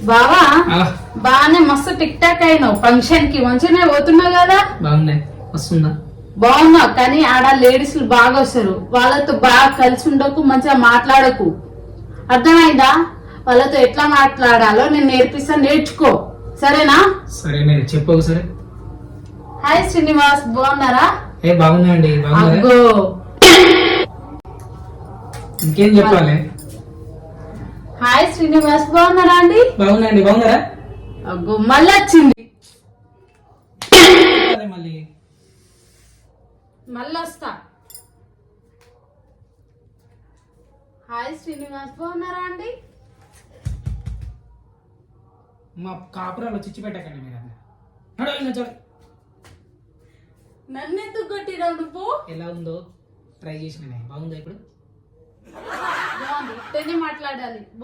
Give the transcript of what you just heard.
బావా బాగానే మస్తు టిక్ టాక్ అయినావు ఫంక్షన్ కి మంచిగానే పోతున్నావు కదా. బాగున్నాయి వస్తుందా? బాగున్నావు కానీ ఆడ లేడీస్ బాగా వస్తారు, వాళ్ళతో బాగా కలిసి ఉండకు, మంచిగా మాట్లాడకు, అర్థమైందా? వాళ్ళతో ఎట్లా మాట్లాడాలో నేను నేర్పిస్తాను, నేర్చుకో, సరేనా? సరే నేను చెప్పు ఒకసారి. హాయ్ శ్రీనివాస్, బాగున్నారా? బాగున్నాయండి. అగ్గో ఇంకేం చెప్పాలి? హాయ్ శ్రీనివాస్, బాగున్నారా అండి? బాగున్నాయండి. బాగున్నారా? అగ్గో మళ్ళీ వచ్చింది, మళ్ళీ వస్తా. హాయ్ శ్రీనివాస్, బాగున్నారా అండి? మా కాపురాలు చిచ్చి పెట్టకండి మీరు. నన్నెందుకు కొట్టిరావు నువ్వు? ఎలా ఉందో ట్రై చేసిన. బాగుందా ఇప్పుడు? బాగుంది, ఇట్టనే మాట్లాడాలి.